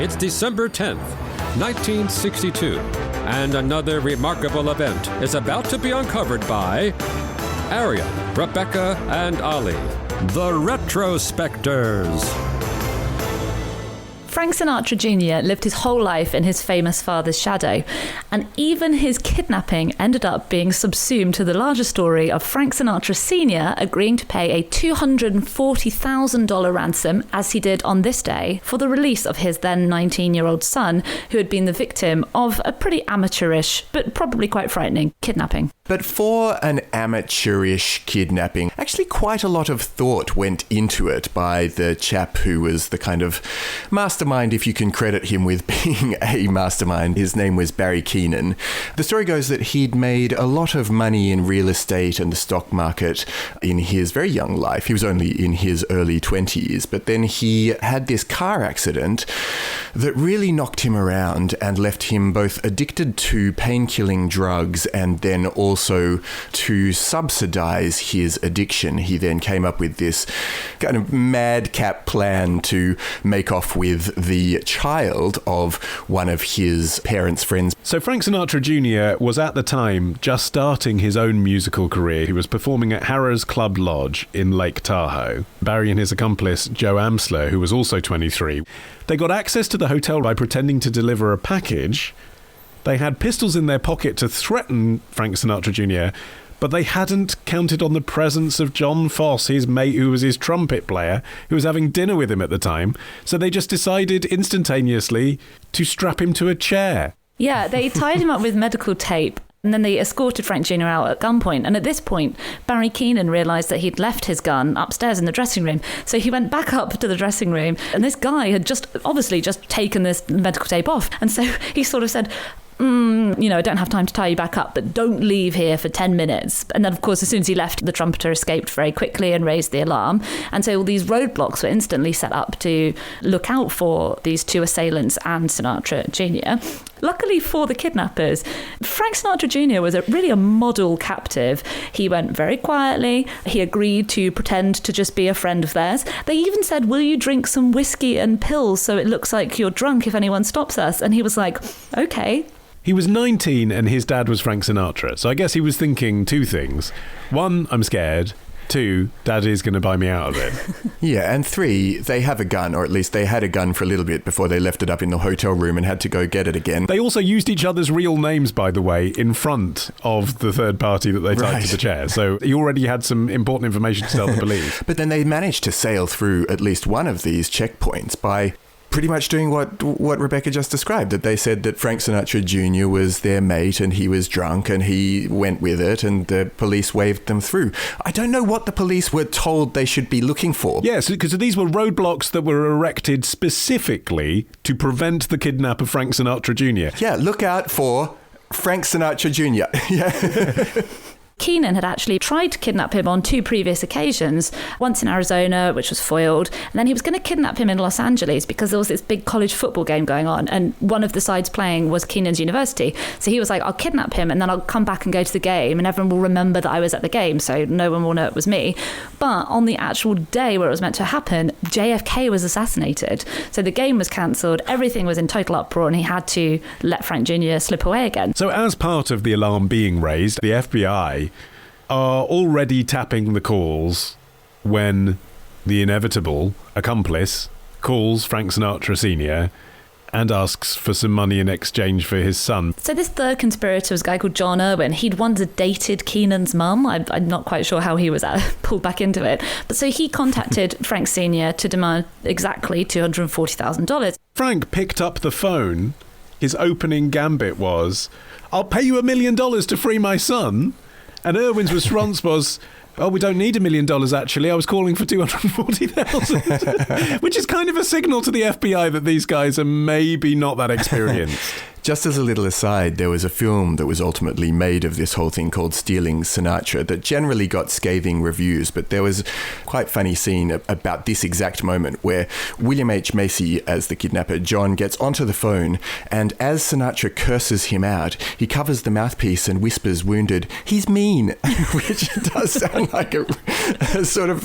It's December 10th, 1962, and another remarkable event is about to be uncovered by Arion, Rebecca, and Olly, the Retrospectors. Frank Sinatra Jr. lived his whole life in his famous father's shadow, and even his kidnapping ended up being subsumed to the larger story of Frank Sinatra Sr. agreeing to pay a $240,000 ransom, as he did on this day, for the release of his then 19-year-old son, who had been the victim of a pretty amateurish, but probably quite frightening, kidnapping. But for an amateurish kidnapping, actually quite a lot of thought went into it by the chap who was the kind of mastermind, if you can credit him with being a mastermind. His name was Barry Keenan. The story goes that he'd made a lot of money in real estate and the stock market in his very young life. He was only in his early 20s, but then he had this car accident that really knocked him around and left him both addicted to pain-killing drugs and then also to subsidize his addiction. He then came up with this kind of madcap plan to make off with the child of one of his parents' friends. So Frank Sinatra Jr. was at the time just starting his own musical career. He was performing at Harrah's Club Lodge in Lake Tahoe. Barry and his accomplice, Joe Amsler, who was also 23, they got access to the hotel by pretending to deliver a package. They had pistols in their pocket to threaten Frank Sinatra Jr., but they hadn't counted on the presence of John Foss, his mate who was his trumpet player, who was having dinner with him at the time. So they just decided instantaneously to strap him to a chair. Yeah, they tied him up with medical tape, and then they escorted Frank Jr. out at gunpoint. And at this point, Barry Keenan realised that he'd left his gun upstairs in the dressing room. So he went back up to the dressing room, and this guy had obviously just taken this medical tape off. And so he sort of said, I don't have time to tie you back up, but don't leave here for 10 minutes. And then, of course, as soon as he left, the trumpeter escaped very quickly and raised the alarm. And so all these roadblocks were instantly set up to look out for these two assailants and Sinatra Jr. Luckily for the kidnappers, Frank Sinatra Jr. was really a model captive. He went very quietly. He agreed to pretend to just be a friend of theirs. They even said, will you drink some whiskey and pills so it looks like you're drunk if anyone stops us? And he was like, okay. He was 19 and his dad was Frank Sinatra, so I guess he was thinking two things. One, I'm scared. Two, Daddy's going to buy me out of it. Yeah, and three, they have a gun, or at least they had a gun for a little bit before they left it up in the hotel room and had to go get it again. They also used each other's real names, by the way, in front of the third party that they tied to the chair. So he already had some important information to tell the police. But then they managed to sail through at least one of these checkpoints by pretty much doing what Rebecca just described, that they said that Frank Sinatra Jr. was their mate and he was drunk and he went with it and the police waved them through. I don't know what the police were told they should be looking for. Yes, because these were roadblocks that were erected specifically to prevent the kidnap of Frank Sinatra Jr. Yeah, look out for Frank Sinatra Jr. Yeah. Keenan had actually tried to kidnap him on two previous occasions, once in Arizona, which was foiled, and then he was going to kidnap him in Los Angeles because there was this big college football game going on, and one of the sides playing was Keenan's university. So he was like, I'll kidnap him and then I'll come back and go to the game and everyone will remember that I was at the game, so no one will know it was me. But on the actual day where it was meant to happen, JFK was assassinated. So the game was cancelled, everything was in total uproar, and he had to let Frank Jr. slip away again. So as part of the alarm being raised, the FBI are already tapping the calls when the inevitable accomplice calls Frank Sinatra Sr. and asks for some money in exchange for his son. So this third conspirator was a guy called John Irwin. He'd once dated Keenan's mum. I'm not quite sure how he was pulled back into it. But so he contacted Frank Sr. to demand exactly $240,000. Frank picked up the phone. His opening gambit was, I'll pay you $1 million to free my son. And Irwin's response was, oh, we don't need $1 million, actually. I was calling for $240,000, which is kind of a signal to the FBI that these guys are maybe not that experienced. Just as a little aside, there was a film that was ultimately made of this whole thing called Stealing Sinatra that generally got scathing reviews, but there was a quite funny scene about this exact moment where William H. Macy, as the kidnapper, John, gets onto the phone, and as Sinatra curses him out, he covers the mouthpiece and whispers, wounded, "He's mean," which does sound like a sort of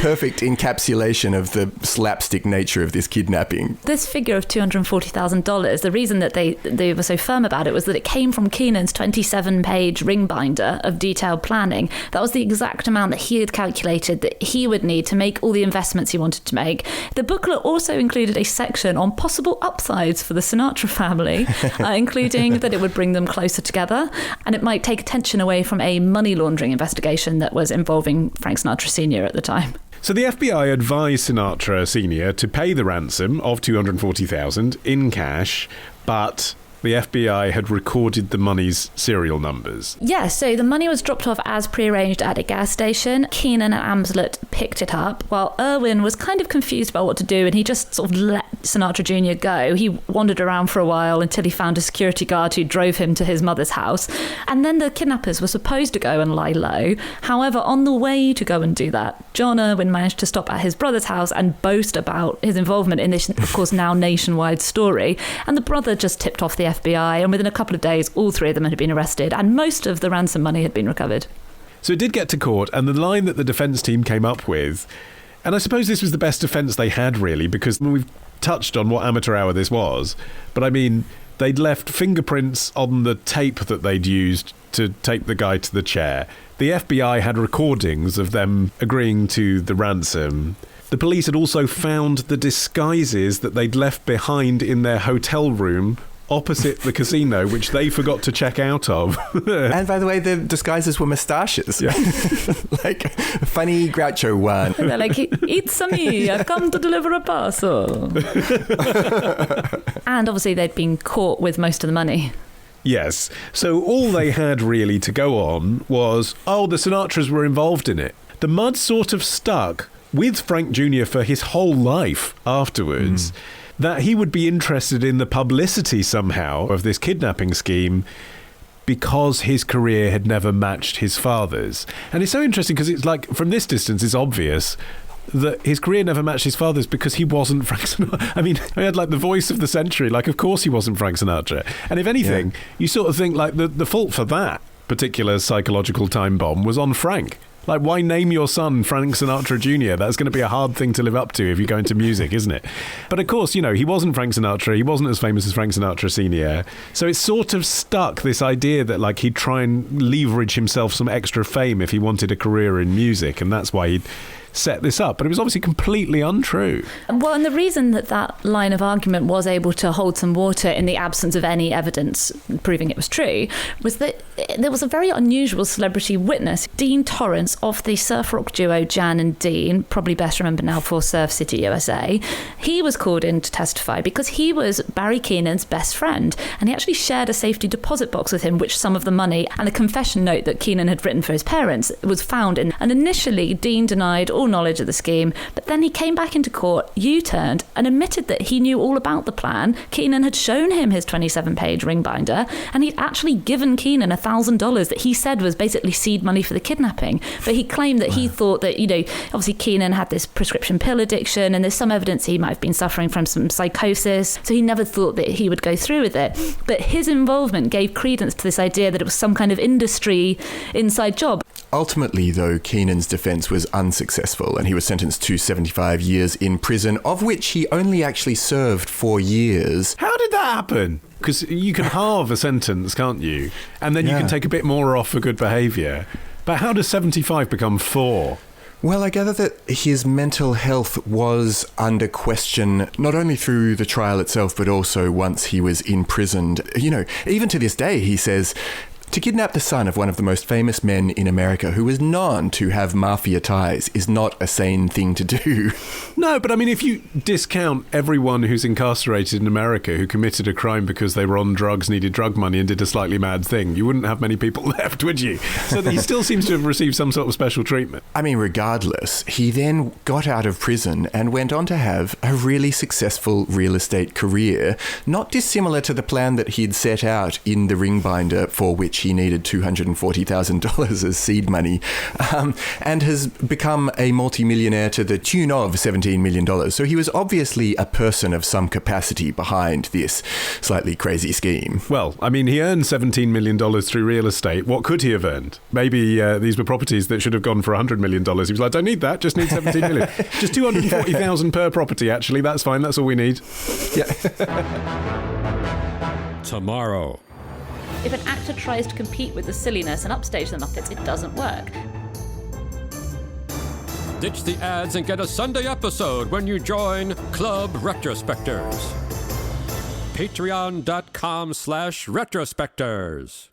perfect encapsulation of the slapstick nature of this kidnapping. This figure of $240,000, the reason that they were so firm about it was that it came from Keenan's 27-page ring binder of detailed planning. That was the exact amount that he had calculated that he would need to make all the investments he wanted to make. The booklet also included a section on possible upsides for the Sinatra family, including that it would bring them closer together and it might take attention away from a money laundering investigation that was involving Frank Sinatra Sr. at the time. So the FBI advised Sinatra Sr. to pay the ransom of $240,000 in cash, but the FBI had recorded the money's serial numbers. Yeah, so the money was dropped off as prearranged at a gas station. Keenan and Amslet picked it up, while Irwin was kind of confused about what to do, and he just sort of let Sinatra Jr. go. He wandered around for a while until he found a security guard who drove him to his mother's house. And then the kidnappers were supposed to go and lie low. However, on the way to go and do that, John Irwin managed to stop at his brother's house and boast about his involvement in this, of course, now nationwide story. And the brother just tipped off the FBI, and within a couple of days, all three of them had been arrested, and most of the ransom money had been recovered. So it did get to court, and the line that the defence team came up with, and I suppose this was the best defence they had, really, because we've touched on what amateur hour this was, but I mean, they'd left fingerprints on the tape that they'd used to tape the guy to the chair. The FBI had recordings of them agreeing to the ransom. The police had also found the disguises that they'd left behind in their hotel room opposite the casino, which they forgot to check out of. And by the way, the disguises were moustaches. Yeah. Like a funny Groucho one. They're like, "It's me, I've come to deliver a parcel." And obviously they'd been caught with most of the money. Yes. So all they had really to go on was, the Sinatras were involved in it. The mud sort of stuck with Frank Jr. for his whole life afterwards. That he would be interested in the publicity somehow of this kidnapping scheme because his career had never matched his father's. And it's so interesting because it's like, from this distance, it's obvious that his career never matched his father's because he wasn't Frank Sinatra. I mean, he had like the voice of the century. Like, of course he wasn't Frank Sinatra. And if anything, you sort of think like the fault for that particular psychological time bomb was on Frank. Like, why name your son Frank Sinatra Jr.? That's going to be a hard thing to live up to if you go into music, isn't it? But of course, you know, he wasn't Frank Sinatra. He wasn't as famous as Frank Sinatra Sr. So it's sort of stuck, this idea that, like, he'd try and leverage himself some extra fame if he wanted a career in music. And that's why he'd set this up. But it was obviously completely untrue. Well, and the reason that line of argument was able to hold some water in the absence of any evidence proving it was true was that there was a very unusual celebrity witness, Dean Torrance of the surf rock duo Jan and Dean, probably best remembered now for Surf City USA. He was called in to testify because he was Barry Keenan's best friend, and he actually shared a safety deposit box with him, which some of the money and a confession note that Keenan had written for his parents was found in. And initially, Dean denied all knowledge of the scheme, but then he came back into court, U-turned, and admitted that he knew all about the plan. Keenan had shown him his 27-page ring binder, and he'd actually given Keenan $1,000 that he said was basically seed money for the kidnapping. But he claimed that he thought that, you know, obviously Keenan had this prescription pill addiction, and there's some evidence he might have been suffering from some psychosis, so he never thought that he would go through with it. But his involvement gave credence to this idea that it was some kind of industry inside job. Ultimately, though, Keenan's defence was unsuccessful, and he was sentenced to 75 years in prison, of which he only actually served 4 years. How did that happen? Because you can halve a sentence, can't you? And then you can take a bit more off for good behaviour. But how does 75 become 4? Well, I gather that his mental health was under question, not only through the trial itself, but also once he was imprisoned. You know, even to this day, he says, To kidnap the son of one of the most famous men in America who was known to have mafia ties is not a sane thing to do. No, but I mean, if you discount everyone who's incarcerated in America who committed a crime because they were on drugs, needed drug money, and did a slightly mad thing, you wouldn't have many people left, would you? So that he still seems to have received some sort of special treatment. I mean, regardless, he then got out of prison and went on to have a really successful real estate career, not dissimilar to the plan that he'd set out in The Ring Binder, for which he needed $240,000 as seed money, and has become a multimillionaire to the tune of $17 million. So he was obviously a person of some capacity behind this slightly crazy scheme. Well, I mean, he earned $17 million through real estate. What could he have earned? Maybe these were properties that should have gone for $100 million. He was like, don't need that, just need $17 million. Just $240,000 per property, actually. That's fine, that's all we need. Yeah. Tomorrow. If an actor tries to compete with the silliness and upstage the Muppets, it doesn't work. Ditch the ads and get a Sunday episode when you join Club Retrospectors. Patreon.com/retrospectors.